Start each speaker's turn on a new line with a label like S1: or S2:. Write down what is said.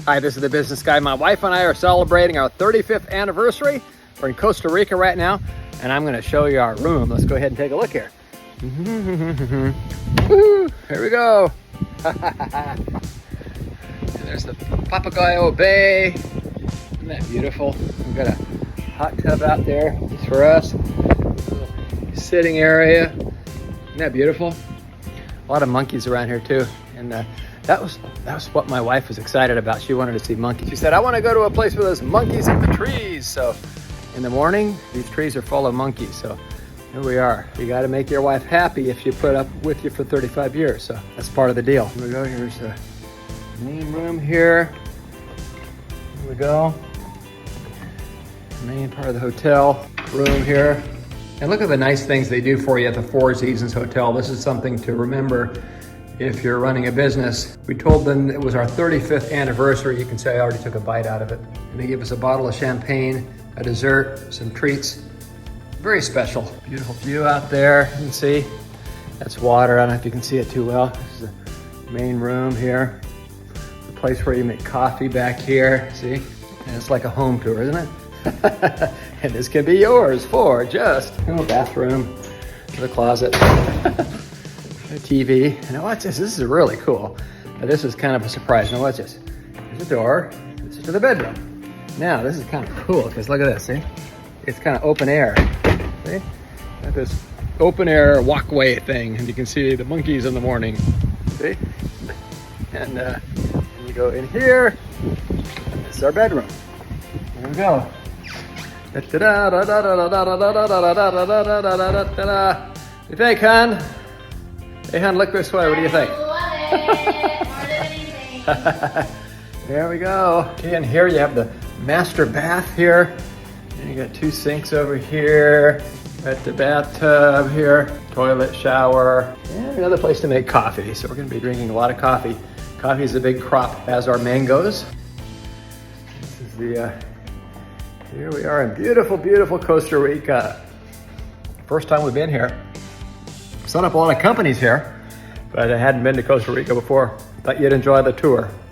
S1: Hi, this is the Business Guy. My wife and I are celebrating our 35th anniversary. We're in Costa Rica right now, and I'm going to show you our room. Let's go ahead and take a look here. Woo, here we go. And there's the Papay Bay. Isn't that beautiful? We've got a hot tub out there just for us. Sitting area. Isn't that beautiful? A lot of monkeys around here too. And that was what my wife was excited about. She wanted to see monkeys. She said, I want to go to a place where there's monkeys in the trees. So in the morning, these trees are full of monkeys. So here we are. You got to make your wife happy if she put up with you for 35 years. So that's part of the deal. Here we go. Here's the main room here. Here we go. Main part of the hotel room here. And look at the nice things they do for you at the Four Seasons Hotel. This is something to remember if you're running a business. We told them it was our 35th anniversary. You can say I already took a bite out of it. And they gave us a bottle of champagne, a dessert, some treats. Very special. Beautiful view out there. You can see that's water. I don't know if you can see it too well. This is the main room here. The place where you make coffee back here. See? And it's like a home tour, isn't it? And this can be yours for just a bathroom, the closet, the TV. Now watch this. This is really cool. Now, this is kind of a surprise. Now watch this. There's a door. This is to the bedroom. Now this is kind of cool because look at this. See, it's kind of open air. See, got this open air walkway thing, and you can see the monkeys in the morning. See, and you go in here. This is our bedroom. There we go. What do you think, hon? Hey, hon, look this way. What do you think?
S2: I love it. More than anything.
S1: There we go. Okay, and here you have the master bath here. And you got two sinks over here. Got the bathtub here. Toilet, shower, and another place to make coffee. So we're going to be drinking a lot of coffee. Coffee is a big crop, as are mangoes. This is the... Here we are in beautiful, beautiful Costa Rica. First time we've been here. Set up a lot of companies here, but I hadn't been to Costa Rica before. Thought you'd enjoy the tour.